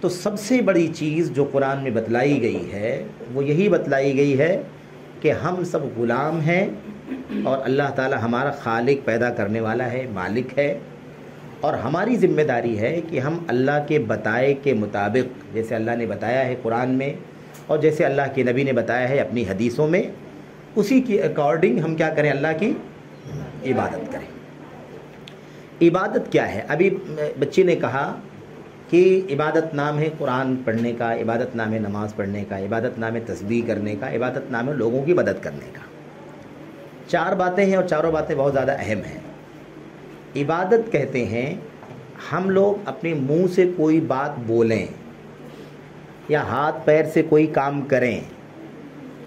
تو سب سے بڑی چیز جو قرآن میں بتلائی گئی ہے وہ یہی بتلائی گئی ہے کہ ہم سب غلام ہیں اور اللہ تعالی ہمارا خالق، پیدا کرنے والا ہے، مالک ہے، اور ہماری ذمہ داری ہے کہ ہم اللہ کے بتائے کے مطابق، جیسے اللہ نے بتایا ہے قرآن میں اور جیسے اللہ کے نبی نے بتایا ہے اپنی حدیثوں میں، اسی کی اکارڈنگ ہم کیا کریں؟ اللہ کی عبادت کریں۔ عبادت کیا ہے؟ ابھی بچی نے کہا کہ عبادت نام ہے قرآن پڑھنے کا، عبادت نام ہے نماز پڑھنے کا، عبادت نام ہے تسبیح کرنے کا، عبادت نام ہے لوگوں کی مدد کرنے کا۔ 4 باتیں ہیں اور چاروں باتیں بہت زیادہ اہم ہیں۔ عبادت کہتے ہیں ہم لوگ اپنے منہ سے کوئی بات بولیں یا ہاتھ پیر سے کوئی کام کریں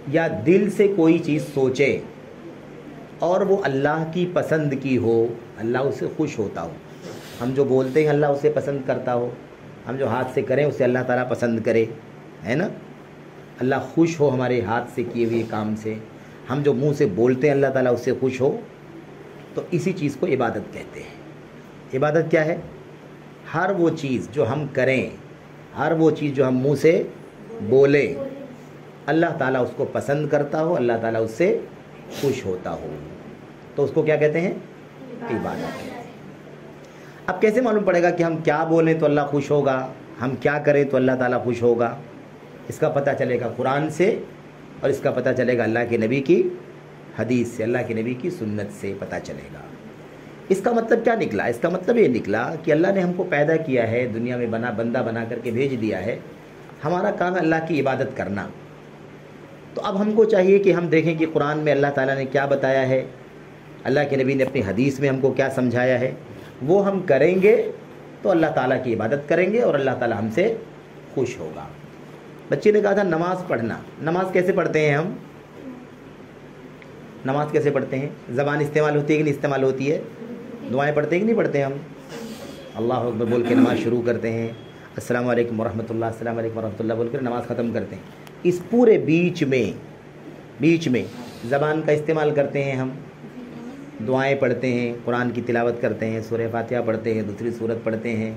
یا دل سے کوئی چیز سوچیں اور وہ اللہ کی پسند کی ہو، اللہ اسے خوش ہوتا ہو۔ ہم جو بولتے ہیں اللہ اسے پسند کرتا ہو، ہم جو ہاتھ سے کریں اسے اللہ تعالیٰ پسند کرے، ہے نا؟ اللہ خوش ہو ہمارے ہاتھ سے کیے ہوئے کام سے، ہم جو منہ سے بولتے ہیں اللہ تعالیٰ اس سے خوش ہو، تو اسی چیز کو عبادت کہتے ہیں۔ عبادت کیا ہے؟ ہر وہ چیز جو ہم کریں، ہر وہ چیز جو ہم منہ سے بولیں، اللہ تعالیٰ اس کو پسند کرتا ہو، اللہ تعالیٰ اس سے خوش ہوتا ہو، تو اس کو کیا کہتے ہیں؟ عبادت کہتے ہیں۔ اب کیسے معلوم پڑے گا کہ ہم کیا بولیں تو اللہ خوش ہوگا، ہم کیا کریں تو اللہ تعالیٰ خوش ہوگا؟ اس کا پتہ چلے گا قرآن سے، اور اس کا پتہ چلے گا اللہ کے نبی کی حدیث سے، اللہ کے نبی کی سنت سے پتہ چلے گا۔ اس کا مطلب کیا نکلا؟ اس کا مطلب یہ نکلا کہ اللہ نے ہم کو پیدا کیا ہے، دنیا میں بندہ بنا کر کے بھیج دیا ہے، ہمارا کام ہے اللہ کی عبادت کرنا۔ تو اب ہم کو چاہیے کہ ہم دیکھیں کہ قرآن میں اللہ تعالیٰ نے کیا بتایا ہے، اللہ کے نبی نے اپنی حدیث میں ہم کو کیا سمجھایا ہے، وہ ہم کریں گے تو اللہ تعالیٰ کی عبادت کریں گے اور اللہ تعالیٰ ہم سے خوش ہوگا۔ بچے نے کہا تھا نماز پڑھنا، نماز کیسے پڑھتے ہیں ہم؟ نماز کیسے پڑھتے ہیں؟ زبان استعمال ہوتی ہے کہ نہیں استعمال ہوتی ہے؟ دعائیں پڑھتے ہیں کہ نہیں پڑھتے ہم؟ اللہ اکبر بول کے نماز شروع کرتے ہیں، السلام علیکم ورحمۃ اللہ، السلام علیکم ورحمۃ اللہ بول کر نماز ختم کرتے ہیں۔ اس پورے بیچ میں زبان کا استعمال کرتے ہیں، ہم دعائیں پڑھتے ہیں، قرآن کی تلاوت کرتے ہیں، سورہ فاتحہ پڑھتے ہیں، دوسری سورت پڑھتے ہیں،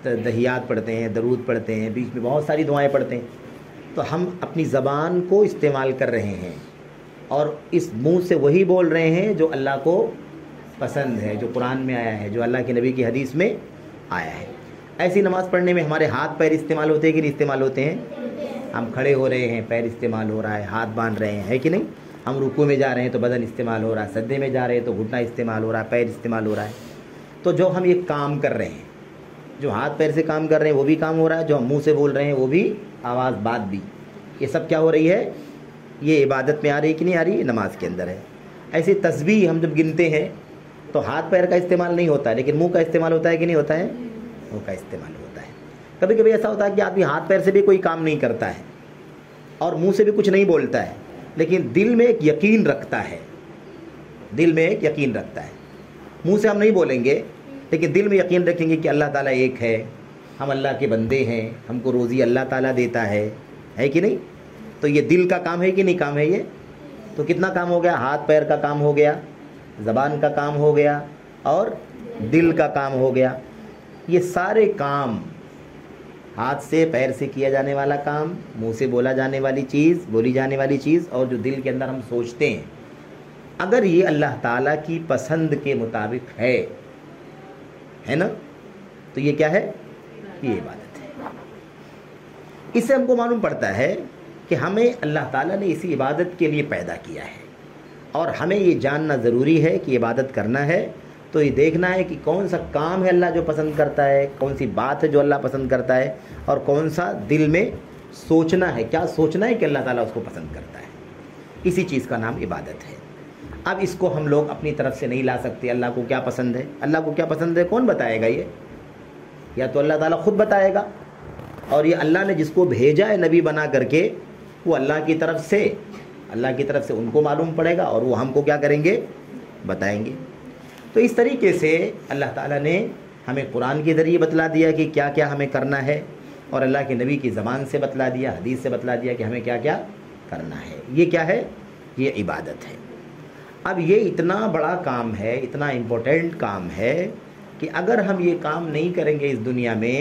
تحیات پڑھتے ہیں، درود پڑھتے ہیں، بیچ میں بہت ساری دعائیں پڑھتے ہیں۔ تو ہم اپنی زبان کو استعمال کر رہے ہیں اور اس منہ سے وہی بول رہے ہیں جو اللہ کو پسند ہے، جو قرآن میں آیا ہے، جو اللہ کے نبی کی حدیث میں آیا ہے۔ ایسی نماز پڑھنے میں ہمارے ہاتھ پیر استعمال ہوتے ہیں کہ نہیں استعمال ہوتے ہیں؟ ہم کھڑے ہو رہے ہیں، پیر استعمال ہو رہا ہے، ہاتھ باندھ رہے ہیں، ہے کہ نہیں؟ ہم رکوع میں جا رہے ہیں تو بدن استعمال ہو رہا ہے، سجدے میں جا رہے ہیں تو گھٹنا استعمال ہو رہا ہے، پیر استعمال ہو رہا ہے۔ تو جو ہم یہ کام کر رہے ہیں، جو ہاتھ پیر سے کام کر رہے ہیں وہ بھی کام ہو رہا ہے، جو ہم منہ سے بول رہے ہیں وہ بھی، آواز بات بھی، یہ سب کیا ہو رہی ہے؟ یہ عبادت میں آ رہی ہے کہ نہیں آ رہی؟ نماز کے اندر ہے۔ ایسے تسبیح ہم جب گنتے ہیں تو ہاتھ پیر کا استعمال نہیں ہوتا ہے لیکن منہ کا استعمال ہوتا ہے کہ نہیں ہوتا ہے؟ منہ کا استعمال ہوتا ہے۔ کبھی کبھی ایسا ہوتا ہے کہ آدمی ہاتھ پیر سے بھی کوئی کام نہیں کرتا ہے اور منہ سے بھی کچھ نہیں بولتا ہے لیکن دل میں ایک یقین رکھتا ہے، دل میں ایک یقین رکھتا ہے۔ منہ سے ہم نہیں بولیں گے لیکن دل میں یقین رکھیں گے کہ اللہ تعالیٰ ایک ہے، ہم اللہ کے بندے ہیں، ہم کو روزی اللہ تعالیٰ دیتا ہے کہ نہیں؟ تو یہ دل کا کام ہے کہ نہیں کام ہے؟ یہ تو کتنا کام ہو گیا؟ ہاتھ پیر کا کام ہو گیا، زبان کا کام ہو گیا اور دل کا کام ہو گیا۔ یہ سارے کام، ہاتھ سے پیر سے کیا جانے والا کام، منہ سے بولی جانے والی چیز اور جو دل کے اندر ہم سوچتے ہیں، اگر یہ اللہ تعالیٰ کی پسند کے مطابق ہے نا، تو یہ کیا ہے؟ یہ عبادت ہے۔ اس سے ہم کو معلوم پڑتا ہے کہ ہمیں اللہ تعالیٰ نے اسی عبادت کے لیے پیدا کیا ہے اور ہمیں یہ جاننا ضروری ہے کہ عبادت کرنا ہے تو یہ دیکھنا ہے کہ کون سا کام ہے اللہ جو پسند کرتا ہے، کون سی بات ہے جو اللہ پسند کرتا ہے اور کون سا دل میں سوچنا ہے، کیا سوچنا ہے کہ اللہ تعالیٰ اس کو پسند کرتا ہے۔ اسی چیز کا نام عبادت ہے۔ اب اس کو ہم لوگ اپنی طرف سے نہیں لا سکتے۔ اللہ کو کیا پسند ہے، اللہ کو کیا پسند ہے کون بتائے گا؟ یہ یا تو اللہ تعالیٰ خود بتائے گا، اور یہ اللہ نے جس کو بھیجا ہے نبی بنا کر کے، وہ اللہ کی طرف سے ان کو معلوم پڑے گا اور وہ ہم کو کیا کریں گے؟ بتائیں گے۔ تو اس طریقے سے اللہ تعالیٰ نے ہمیں قرآن کے ذریعے بتلا دیا کہ کیا کیا ہمیں کرنا ہے، اور اللہ کے نبی کی زبان سے بتلا دیا، حدیث سے بتلا دیا کہ ہمیں کیا کیا کرنا ہے۔ یہ کیا ہے؟ یہ عبادت ہے۔ اب یہ اتنا بڑا کام ہے، اتنا امپورٹنٹ کام ہے کہ اگر ہم یہ کام نہیں کریں گے اس دنیا میں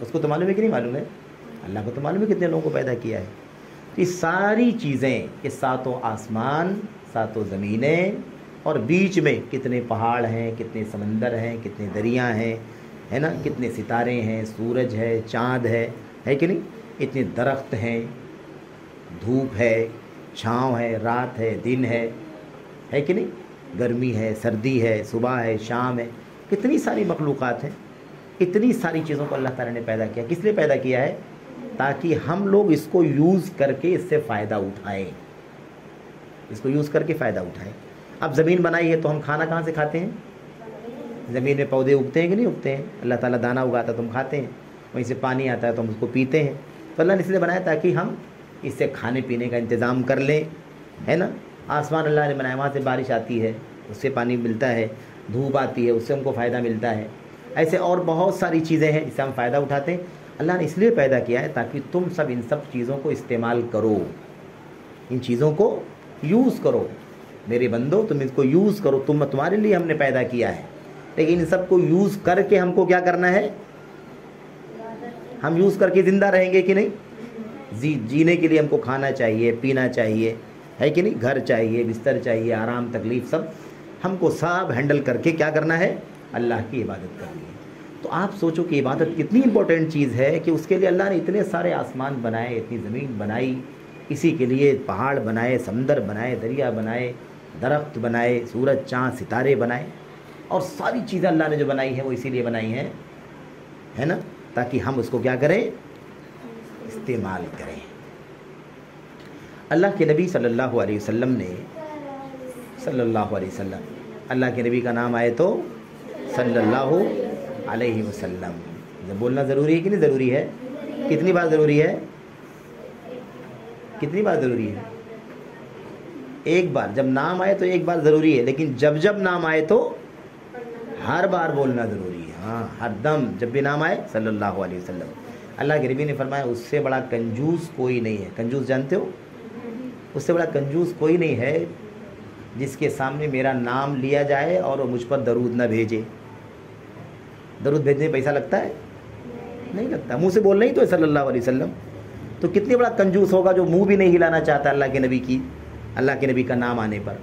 اس کو تو معلوم ہے کہ نہیں معلوم ہے؟ اللہ کو تو معلوم ہے کتنے لوگوں کو پیدا کیا ہے. تو یہ ساری چیزیں، یہ ساتوں آسمان، ساتوں زمینیں، اور بیچ میں کتنے پہاڑ ہیں، کتنے سمندر ہیں، کتنے دریا ہیں، ہے نا، کتنے ستارے ہیں، سورج ہے، چاند ہے کہ نہیں، اتنے درخت ہیں، دھوپ ہے، چھاؤں ہے، رات ہے، دن ہے کہ نہیں، گرمی ہے، سردی ہے، صبح ہے، شام ہے، کتنی ساری مخلوقات ہیں. اتنی ساری چیزوں کو اللہ تعالیٰ نے پیدا کیا. کس لیے پیدا کیا ہے؟ تاکہ ہم لوگ اس کو یوز کر کے اس سے فائدہ اٹھائیں، اس کو یوز کر کے فائدہ اٹھائیں. اب زمین بنائی ہے تو ہم کھانا کہاں سے کھاتے ہیں؟ زمین میں پودے اگتے ہیں کہ نہیں اگتے ہیں؟ اللہ تعالیٰ دانہ اگاتا ہے تو ہم کھاتے ہیں، وہیں سے پانی آتا ہے تو ہم اس کو پیتے ہیں. تو اللہ نے اس لیے بنایا تاکہ ہم اس سے کھانے پینے کا انتظام کر لیں، ہے نا. آسمان اللہ نے بنایا، وہاں سے بارش آتی ہے، اس سے پانی ملتا ہے، دھوپ آتی ہے، اس سے ہم کو فائدہ ملتا ہے. ایسے اور بہت ساری چیزیں ہیں جس سے ہم فائدہ اٹھاتے ہیں. اللہ نے اس لیے پیدا کیا ہے تاکہ تم سب ان سب چیزوں کو استعمال کرو، ان چیزوں کو یوز کرو. میرے بندو تم اس کو یوز کرو، تمہارے لیے ہم نے پیدا کیا ہے. لیکن ان سب کو یوز کر کے ہم کو کیا کرنا ہے؟ ہم یوز کر کے زندہ رہیں گے کہ نہیں؟ جینے کے لیے ہم کو کھانا چاہیے، پینا چاہیے، ہے کہ نہیں، گھر چاہیے، بستر چاہیے، آرام تکلیف سب ہم کو سب ہینڈل کر کے کیا کرنا ہے؟ اللہ کی عبادت کرنی ہے. تو آپ سوچو کہ عبادت کتنی امپورٹنٹ چیز ہے کہ اس کے لیے اللہ نے اتنے سارے آسمان بنائے، اتنی زمین بنائی، اسی کے لیے پہاڑ بنائے، سمندر بنائے، دریا بنائے، درخت بنائے، سورج چاند ستارے بنائے. اور ساری چیزیں اللہ نے جو بنائی ہیں وہ اسی لیے بنائی ہیں، ہے نا، تاکہ ہم اس کو کیا کریں؟ استعمال کریں. اللہ کے نبی صلی اللہ علیہ وسلم نے اللہ کے نبی کا نام آئے تو صلی اللہ علیہ وسلم. جب بولنا ضروری ہے کہ نہیں ضروری ہے؟ کتنی بار ضروری ہے؟ کتنی بار ضروری ہے؟ ایک بار. جب نام آئے تو ایک بار ضروری ہے، لیکن جب نام آئے تو ہر بار بولنا ضروری ہے. ہاں، ہر دم جب بھی نام آئے صلی اللہ علیہ وسلم. اللہ کے نبی نے فرمایا اس سے بڑا کنجوس کوئی نہیں ہے. کنجوس جانتے ہو؟ اس سے بڑا کنجوس کوئی نہیں ہے جس کے سامنے میرا نام لیا جائے اور وہ مجھ پر درود نہ بھیجے. درود بھیجنے میں پیسہ لگتا ہے؟ نہیں لگتا. منہ سے بولنا ہی تو ہے صلی اللہ علیہ وسلم. تو کتنی بڑا کنجوس ہوگا جو منہ بھی نہیں ہلانا چاہتا اللہ کے نبی کا نام آنے پر.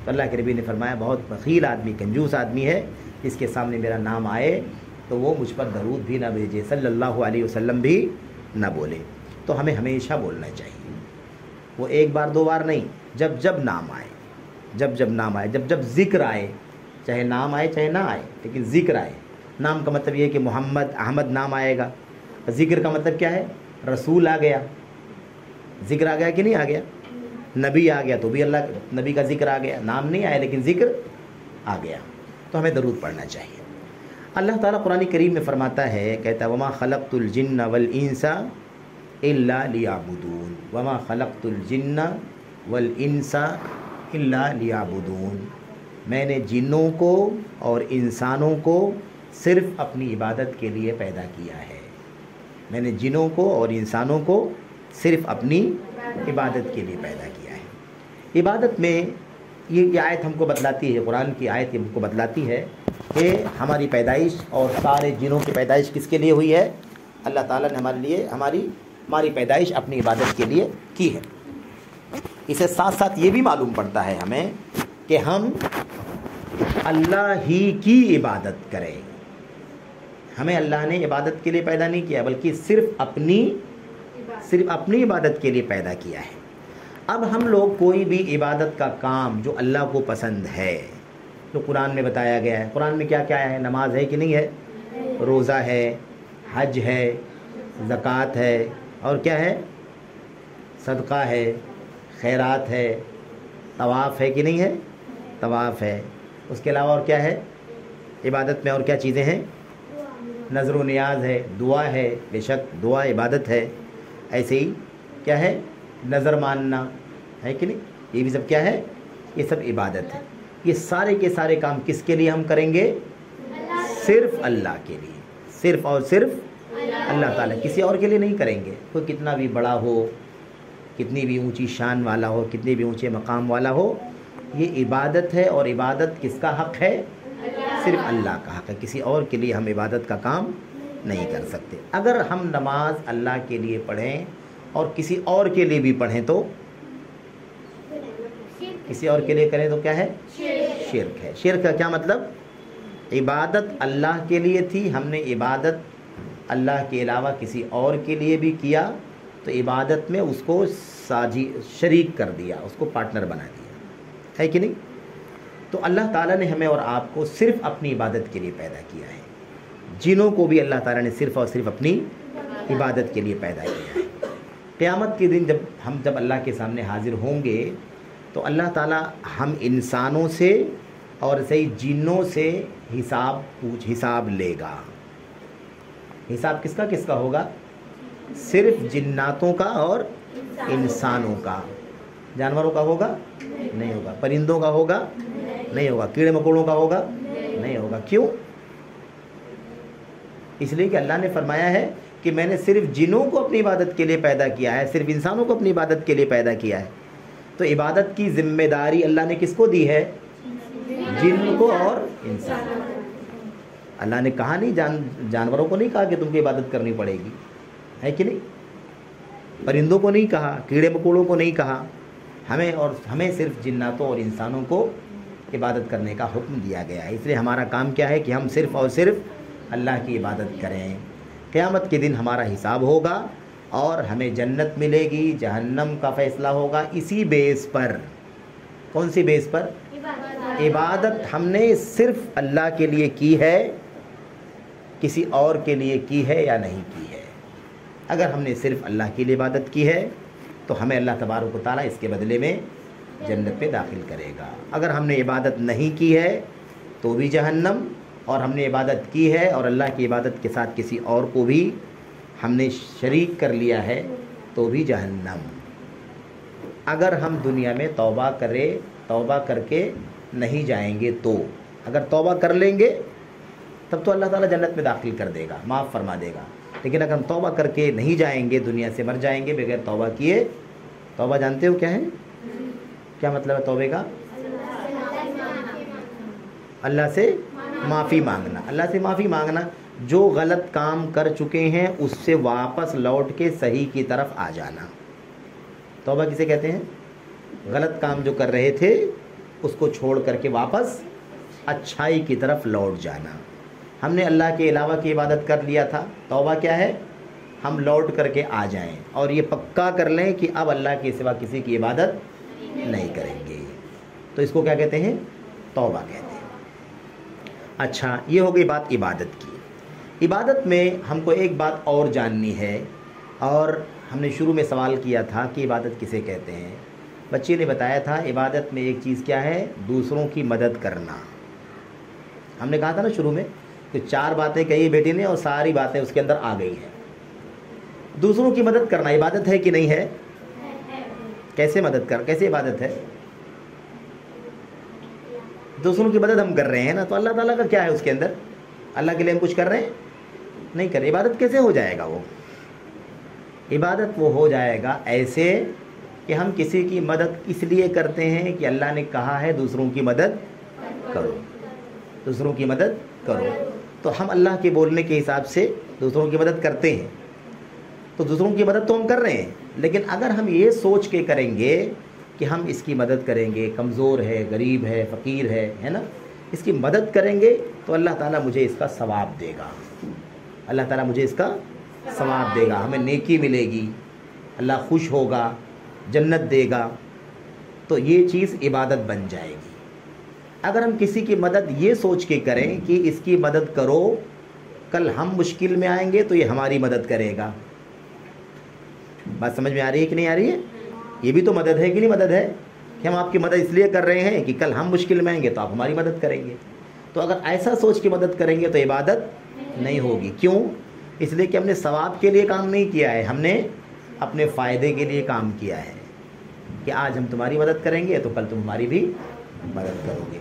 تو اللہ کے نبی نے فرمایا بہت بخیل آدمی، کنجوس آدمی ہے جس کے سامنے میرا نام آئے تو وہ مجھ پر درود بھی نہ بھیجے، صلی اللہ علیہ وسلم بھی نہ بولے. تو ہمیں ہمیشہ بولنا چاہیے، وہ ایک بار دو بار نہیں، جب نام آئے، جب نام آئے، جب ذکر آئے، چاہے نام آئے چاہے نہ آئے، لیکن ذکر آئے. نام کا مطلب یہ ہے کہ محمد احمد نام آئے گا. ذکر کا مطلب کیا ہے؟ رسول آ گیا، ذکر آ گیا کہ نہیں آ گیا؟ نبی آ گیا تو بھی اللہ نبی کا ذکر آ گیا. نام نہیں آیا لیکن ذکر آ گیا. تو ہمیں درود پڑھنا چاہیے. اللہ تعالیٰ قرآن کریم میں فرماتا ہے، کہتا ہے وما خلقت الجن والانس الا لیعبدون. وما خلقت الجن والانس الا لیعبدون. میں نے جنوں کو اور انسانوں کو صرف اپنی عبادت کے لیے پیدا کیا ہے. میں نے جنوں کو اور انسانوں کو صرف اپنی عبادت کے لیے پیدا کیا ہے. عبادت میں یہ آیت ہم کو بتلاتی ہے، قرآن کی آیت ہم کو بتلاتی ہے کہ ہماری پیدائش اور سارے جنوں کی پیدائش کس کے لیے ہوئی ہے؟ اللہ تعالیٰ نے ہمارے لیے ہماری پیدائش اپنی عبادت کے لیے کی ہے. اسے ساتھ ساتھ یہ بھی معلوم پڑتا ہے ہمیں کہ ہم اللہ ہی کی عبادت کریں. ہمیں اللہ نے عبادت کے لیے پیدا نہیں کیا بلکہ صرف اپنی عبادت کے لیے پیدا کیا ہے. اب ہم لوگ کوئی بھی عبادت کا کام جو اللہ کو پسند ہے، جو قرآن میں بتایا گیا ہے، قرآن میں کیا کیا ہے؟ نماز ہے کہ نہیں ہے؟ روزہ ہے، حج ہے، زکوٰۃ ہے، اور کیا ہے؟ صدقہ ہے، خیرات ہے، طواف ہے کہ نہیں ہے؟ طواف ہے. اس کے علاوہ اور کیا ہے عبادت میں؟ اور کیا چیزیں ہیں؟ نظر و نیاز ہے، دعا ہے، بے شک دعا عبادت ہے. ایسے ہی کیا ہے؟ نظر ماننا ہے کہ نہیں؟ یہ بھی سب کیا ہے؟ یہ سب عبادت ہے. یہ سارے کے سارے کام کس کے لیے ہم کریں گے؟ صرف اللہ کے لیے، صرف اور صرف اللہ تعالیٰ، کسی اور کے لیے نہیں کریں گے. کوئی کتنا بھی بڑا ہو، کتنی بھی اونچی شان والا ہو، کتنے بھی اونچے مقام والا ہو، یہ عبادت ہے. اور عبادت کس کا حق ہے؟ صرف اللہ کا حق ہے. کسی اور کے لیے ہم عبادت کا کام نہیں کر سکتے۔ اگر ہم نماز اللہ کے لیے پڑھیں اور کسی اور کے لیے بھی پڑھیں تو کسی اور کے لیے کریں تو کیا ہے؟ شرک ہے۔ شرک کا کیا مطلب؟ عبادت اللہ کے لیے تھی، ہم نے عبادت اللہ کے علاوہ کسی اور کے لیے بھی کیا تو عبادت میں اس کو شریک کر دیا، اس کو پارٹنر بنا دیا، ہے کہ نہیں؟ تو اللہ تعالیٰ نے ہمیں اور آپ کو صرف اپنی عبادت کے لیے پیدا کیا ہے، جنوں کو بھی اللہ تعالیٰ نے صرف اور صرف اپنی عبادت کے لیے پیدا کیا ہے۔ قیامت کے دن جب اللہ کے سامنے حاضر ہوں گے تو اللہ تعالیٰ ہم انسانوں سے اور صحیح جنوں سے حساب لے گا۔ حساب کس کا ہوگا؟ صرف جناتوں کا اور انسانوں کا۔ جانوروں کا ہوگا؟ نہیں ہوگا۔ پرندوں کا ہوگا؟ نہیں ہوگا۔ کیڑے مکوڑوں کا ہوگا؟ نہیں ہوگا۔ کیوں؟ اس لیے کہ اللہ نے فرمایا ہے کہ میں نے صرف جنوں کو اپنی عبادت کے لیے پیدا کیا ہے، صرف انسانوں کو اپنی عبادت کے لیے پیدا کیا ہے۔ تو عبادت کی ذمہ داری اللہ نے کس کو دی ہے؟ جن کو اور انسان کو۔ اللہ نے کہا نہیں، جانوروں کو نہیں کہا کہ تم کو عبادت کرنی پڑے گی، ہے کہ نہیں؟ پرندوں کو نہیں کہا، کیڑے مکوڑوں کو نہیں کہا، ہمیں صرف جناتوں اور انسانوں کو عبادت کرنے کا حکم دیا گیا ہے۔ اس لیے ہمارا کام کیا ہے کہ ہم صرف اور صرف اللہ کی عبادت کریں۔ قیامت کے دن ہمارا حساب ہوگا اور ہمیں جنت ملے گی، جہنم کا فیصلہ ہوگا اسی بیس پر۔ کون سی بیس پر؟ عبادت ہم نے صرف اللہ کے لیے کی ہے، کسی اور کے لیے کی ہے یا نہیں کی ہے۔ اگر ہم نے صرف اللہ کے لیے عبادت کی ہے تو ہمیں اللہ تبارک و تعالیٰ اس کے بدلے میں جنت میں داخل کرے گا۔ اگر ہم نے عبادت نہیں کی ہے تو بھی جہنم، اور ہم نے عبادت کی ہے اور اللہ کی عبادت کے ساتھ کسی اور کو بھی ہم نے شریک کر لیا ہے تو بھی جہنم۔ اگر ہم دنیا میں توبہ کر کے نہیں جائیں گے تو، اگر توبہ کر لیں گے تب تو اللہ تعالیٰ جنت میں داخل کر دے گا، معاف فرما دے گا۔ لیکن اگر ہم توبہ کر کے نہیں جائیں گے، دنیا سے مر جائیں گے بغیر توبہ کیے۔ توبہ جانتے ہو کیا ہے؟ کیا مطلب ہے توبے کا؟ اللہ سے معافی مانگنا۔ اللہ سے معافی مانگنا، جو غلط کام کر چکے ہیں اس سے واپس لوٹ کے صحیح کی طرف آ جانا۔ توبہ کسے کہتے ہیں؟ غلط کام جو کر رہے تھے اس کو چھوڑ کر کے واپس اچھائی کی طرف لوٹ جانا۔ ہم نے اللہ کے علاوہ کی عبادت کر لیا تھا، توبہ کیا ہے؟ ہم لوٹ کر کے آ جائیں اور یہ پکا کر لیں کہ اب اللہ کے سوا کسی کی عبادت نہیں کریں گے، تو اس کو کیا کہتے ہیں؟ توبہ کہتے ہیں۔ اچھا، یہ ہو گئی بات عبادت کی۔ عبادت میں ہم کو ایک بات اور جاننی ہے، اور ہم نے شروع میں سوال کیا تھا کہ عبادت کسے کہتے ہیں۔ بچے نے بتایا تھا عبادت میں ایک چیز کیا ہے؟ دوسروں کی مدد کرنا۔ ہم نے کہا تھا نا شروع میں کہ 4 باتیں کہی بیٹی نے اور ساری باتیں اس کے اندر آ گئی ہیں۔ دوسروں کی مدد کرنا عبادت ہے کہ نہیں ہے؟ کیسے عبادت ہے؟ دوسروں کی مدد ہم کر رہے ہیں نا، تو اللہ تعالیٰ کا کیا ہے اس کے اندر؟ اللہ کے لیے ہم کچھ کر رہے ہیں؟ نہیں کر رہے۔ عبادت کیسے ہو جائے گا؟ وہ عبادت وہ ہو جائے گا ایسے کہ ہم کسی کی مدد اس لیے کرتے ہیں کہ اللہ نے کہا ہے دوسروں کی مدد کرو، دوسروں کی مدد کرو، تو ہم اللہ کے بولنے کے حساب سے دوسروں کی مدد کرتے ہیں۔ تو دوسروں کی مدد تو ہم کر رہے ہیں، لیکن اگر ہم یہ سوچ کے کریں گے کہ ہم اس کی مدد کریں گے، کمزور ہے، غریب ہے، فقیر ہے نا، اس کی مدد کریں گے تو اللہ تعالیٰ مجھے اس کا ثواب دے گا، اللہ تعالیٰ مجھے اس کا ثواب دے گا، ہمیں نیکی ملے گی، اللہ خوش ہوگا، جنت دے گا، تو یہ چیز عبادت بن جائے گی۔ اگر ہم کسی کی مدد یہ سوچ کے کریں کہ اس کی مدد کرو، کل ہم مشکل میں آئیں گے تو یہ ہماری مدد کرے گا۔ بات سمجھ میں آ رہی ہے کہ نہیں آ رہی ہے؟ یہ بھی تو مدد ہے کہ نہیں مدد ہے کہ ہم آپ کی مدد اس لیے کر رہے ہیں کہ کل ہم مشکل میں آئیں گے تو آپ ہماری مدد کریں گے۔ تو اگر ایسا سوچ کے مدد کریں گے تو عبادت نہیں ہوگی۔ کیوں؟ اس لیے کہ ہم نے ثواب کے لیے کام نہیں کیا ہے، ہم نے اپنے فائدے کے لیے کام کیا ہے کہ آج ہم تمہاری مدد کریں گے تو کل تم ہماری بھی مدد کرو گے۔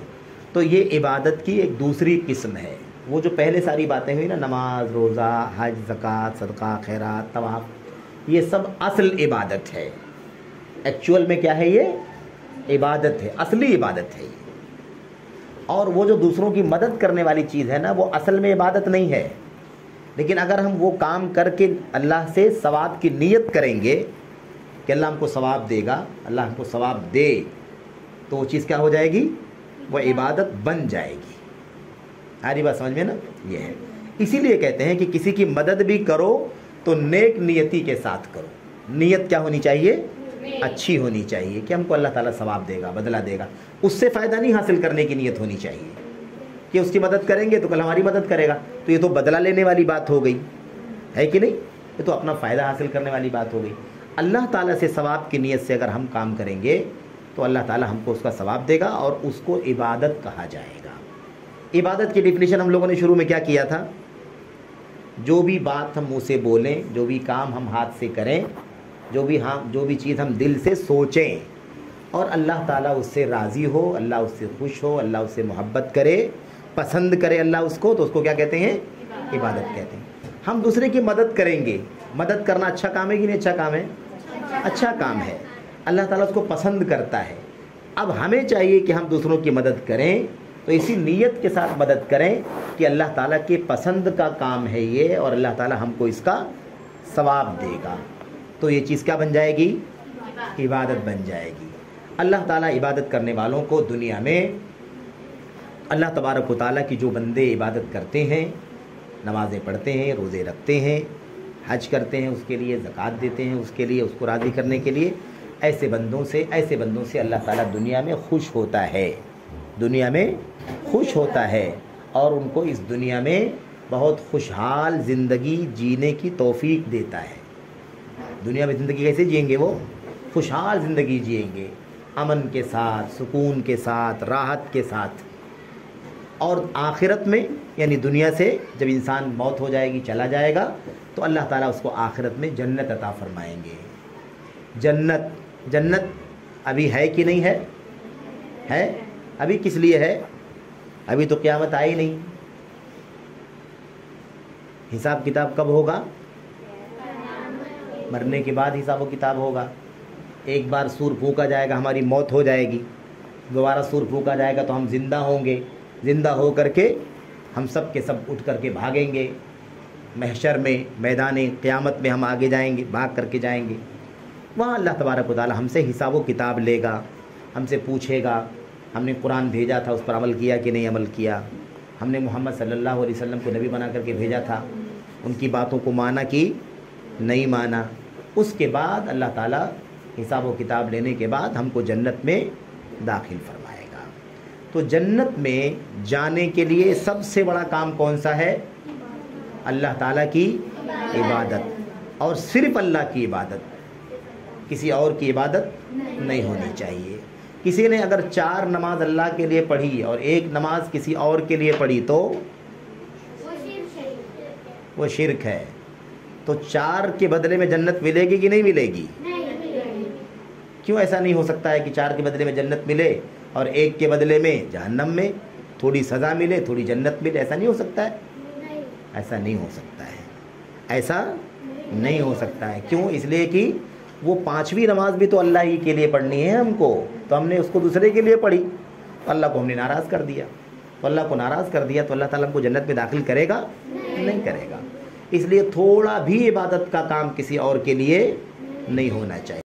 تو یہ عبادت کی ایک دوسری قسم ہے۔ وہ جو پہلے ساری باتیں ہوئی نا، نماز، روزہ، حج، زکوٰۃ، صدقہ، خیرات، طواف، یہ سب اصل عبادت ہے۔ ایکچول میں کیا ہے؟ یہ عبادت ہے، اصلی عبادت ہے یہ۔ اور وہ جو دوسروں کی مدد کرنے والی چیز ہے نا، وہ اصل میں عبادت نہیں ہے، لیکن اگر ہم وہ کام کر کے اللہ سے ثواب کی نیت کریں گے کہ اللہ ہم کو ثواب دے گا، اللہ ہم کو ثواب دے، تو وہ چیز کیا ہو جائے گی؟ وہ عبادت بن جائے گی۔ آری بات سمجھ میں نا؟ یہ ہے، اسی لیے کہتے ہیں کہ کسی کی مدد بھی کرو تو نیک نیتی کے ساتھ کرو۔ نیت کیا ہونی چاہیے؟ اچھی ہونی چاہیے کہ ہم کو اللہ تعالیٰ ثواب دے گا، بدلہ دے گا۔ اس سے فائدہ نہیں حاصل کرنے کی نیت ہونی چاہیے کہ اس کی مدد کریں گے تو کل ہماری مدد کرے گا، تو یہ تو بدلہ لینے والی بات ہو گئی، ہے کہ نہیں؟ یہ تو اپنا فائدہ حاصل کرنے والی بات ہو گئی۔ اللہ تعالیٰ سے ثواب کی نیت سے اگر ہم کام کریں گے تو اللہ تعالیٰ ہم کو اس کا ثواب دے گا اور اس کو عبادت کہا جائے گا۔ عبادت کی ڈیفینیشن ہم لوگوں نے شروع میں کیا کیا تھا؟ جو بھی بات ہم منہ سے بولیں، جو بھی کام ہم ہاتھ سے کریں، جو بھی چیز ہم دل سے سوچیں اور اللہ تعالیٰ اس سے راضی ہو، اللہ اس سے خوش ہو، اللہ اس سے محبت کرے، پسند کرے اللہ اس کو، تو اس کو کیا کہتے ہیں؟ عبادت کہتے ہیں۔ ہم دوسرے کی مدد کریں گے، مدد کرنا اچھا کام ہے کہ نہیں اچھا کام ہے؟ اچھا کام ہے، اللہ تعالیٰ اس کو پسند کرتا ہے۔ اب ہمیں چاہیے کہ ہم دوسروں کی مدد کریں تو اسی نیت کے ساتھ مدد کریں کہ اللہ تعالیٰ کے پسند کا کام ہے یہ، اور اللہ تعالیٰ ہم کو اس کا ثواب دے گا، تو یہ چیز کیا بن جائے گی؟ عبادت بن جائے گی۔ اللہ تعالیٰ عبادت کرنے والوں کو دنیا میں، اللہ تبارک و تعالیٰ کی جو بندے عبادت کرتے ہیں، نمازیں پڑھتے ہیں، روزے رکھتے ہیں، حج کرتے ہیں، اس کے لیے زکوٰۃ دیتے ہیں، اس کے لیے، اس کو راضی کرنے کے لیے، ایسے بندوں سے اللہ تعالیٰ دنیا میں خوش ہوتا ہے، دنیا میں خوش ہوتا ہے، اور ان کو اس دنیا میں بہت خوشحال زندگی جینے کی توفیق دیتا ہے۔ دنیا میں زندگی کیسے جئیں گے؟ وہ خوشحال زندگی جئیں گے، امن کے ساتھ، سکون کے ساتھ، راحت کے ساتھ۔ اور آخرت میں، یعنی دنیا سے جب انسان موت ہو جائے گی، چلا جائے گا، تو اللہ تعالیٰ اس کو آخرت میں جنت عطا فرمائیں گے۔ جنت ابھی ہے کہ نہیں ہے؟ ہے؟ ابھی کس لیے ہے؟ ابھی تو قیامت آئی نہیں۔ حساب کتاب کب ہوگا؟ مرنے کے بعد حساب و کتاب ہوگا۔ ایک بار سور پھونکا جائے گا، ہماری موت ہو جائے گی، دوبارہ سور پھونکا جائے گا تو ہم زندہ ہوں گے، زندہ ہو کر کے ہم سب کے سب اٹھ کر کے بھاگیں گے محشر میں، میدان قیامت میں ہم آگے جائیں گے، بھاگ کر کے جائیں گے۔ وہاں اللہ تبارک و تعالی ہم سے حساب و کتاب لے گا، ہم سے پوچھے گا ہم نے قرآن بھیجا تھا، اس پر عمل کیا کہ نہیں عمل کیا، ہم نے محمد صلی اللہ علیہ وسلم کو نبی بنا کر کے بھیجا تھا، ان کی باتوں کو مانا کہ نہیں مانا۔ اس کے بعد اللہ تعالیٰ حساب و کتاب لینے کے بعد ہم کو جنت میں داخل فرمائے گا۔ تو جنت میں جانے کے لیے سب سے بڑا کام کون سا ہے؟ اللہ تعالیٰ کی عبادت، اور صرف اللہ کی عبادت، کسی اور کی عبادت نہیں ہونی چاہیے۔ کسی نے اگر 4 نماز اللہ کے لیے پڑھی اور 1 نماز کسی اور کے لیے پڑھی تو وہ شرک ہے۔ تو 4 کے بدلے میں جنت ملے گی کہ نہیں ملے گی؟ کیوں ایسا نہیں ہو سکتا ہے کہ 4 کے بدلے میں جنت ملے اور 1 کے بدلے میں جہنم میں تھوڑی سزا ملے، تھوڑی جنت ملے؟ ایسا نہیں ہو سکتا ہے، ایسا نہیں ہو سکتا ہے، ایسا نہیں ہو سکتا ہے۔ کیوں؟ اس لیے کہ وہ 5ویں نماز بھی تو اللہ ہی کے لیے پڑھنی ہے ہم کو، تو ہم نے اس کو دوسرے کے لیے پڑھی، تو اللہ کو ہم نے ناراض کر دیا، تو اللہ کو ناراض کر دیا تو اللہ تعالیٰ ہم کو جنت میں داخل کرے گا؟ نہیں کرے گا۔ اس لیے تھوڑا بھی عبادت کا کام کسی اور کے لیے نہیں ہونا چاہیے۔